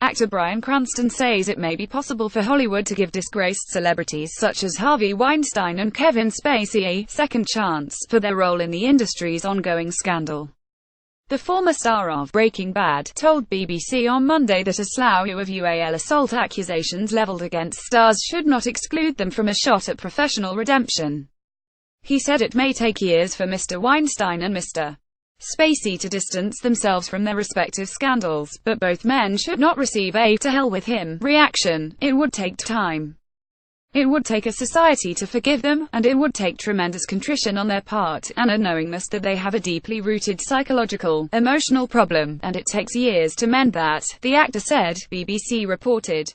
actor Bryan Cranston says it may be possible for Hollywood to give disgraced celebrities such as Harvey Weinstein and Kevin Spacey a second chance for their role in the industry's ongoing scandal. The former star of Breaking Bad told BBC on Monday that a slew of UAL assault accusations leveled against stars should not exclude them from a shot at professional redemption. He said it may take years for Mr. Weinstein and Mr. Spacey to distance themselves from their respective scandals, but both men should not receive a "to hell with him" reaction. It would take time. It would take a society to forgive them, and it would take tremendous contrition on their part, and a knowingness that they have a deeply rooted psychological, emotional problem, and it takes years to mend that, the actor said, BBC reported.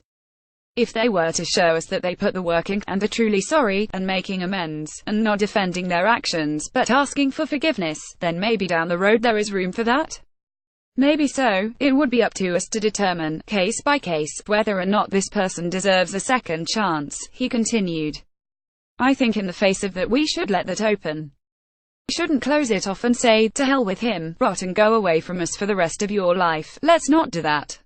If they were to show us that they put the work in, and are truly sorry, and making amends, and not defending their actions, but asking for forgiveness, then maybe down the road there is room for that. Maybe so. It would be up to us to determine, case by case, whether or not this person deserves a second chance, he continued. I think in the face of that we should let that open. We shouldn't close it off and say, "to hell with him, rot and go away from us for the rest of your life." Let's not do that.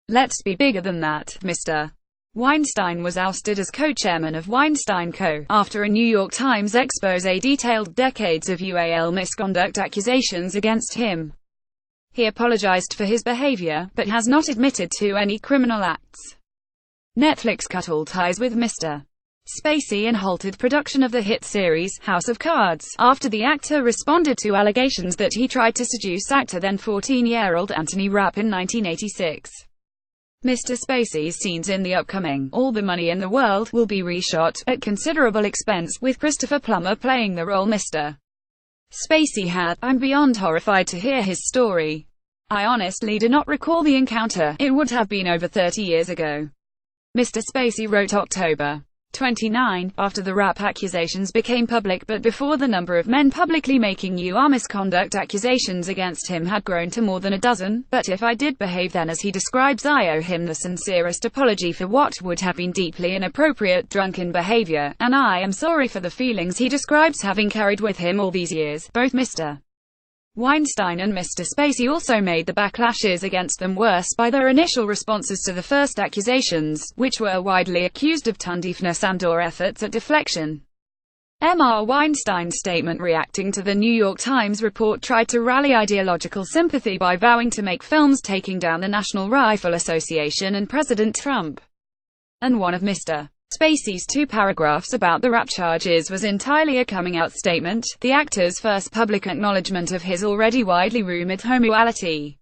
Let's be bigger than that. Mr. Weinstein was ousted as co-chairman of Weinstein Co. after a New York Times expose detailed decades of UAL misconduct accusations against him. He apologized for his behavior, but has not admitted to any criminal acts. Netflix cut all ties with Mr. Spacey and halted production of the hit series, House of Cards, after the actor responded to allegations that he tried to seduce actor then 14-year-old Anthony Rapp in 1986. Mr. Spacey's scenes in the upcoming All the Money in the World will be reshot, at considerable expense, with Christopher Plummer playing the role Mr. Spacey had. I'm beyond horrified to hear his story. I honestly do not recall the encounter. It would have been over 30 years ago. Mr. Spacey wrote October 29, after the Rapp accusations became public but before the number of men publicly making UR misconduct accusations against him had grown to more than a dozen. But if I did behave then as he describes, I owe him the sincerest apology for what would have been deeply inappropriate drunken behavior, and I am sorry for the feelings he describes having carried with him all these years. Both Mr. Weinstein and Mr. Spacey also made the backlashes against them worse by their initial responses to the first accusations, which were widely accused of tone-deafness and/or efforts at deflection. Mr. Weinstein's statement reacting to the New York Times report tried to rally ideological sympathy by vowing to make films taking down the National Rifle Association and President Trump. And one of Mr. Spacey's two paragraphs about the Rapp charges was entirely a coming-out statement, the actor's first public acknowledgement of his already widely rumored homoality.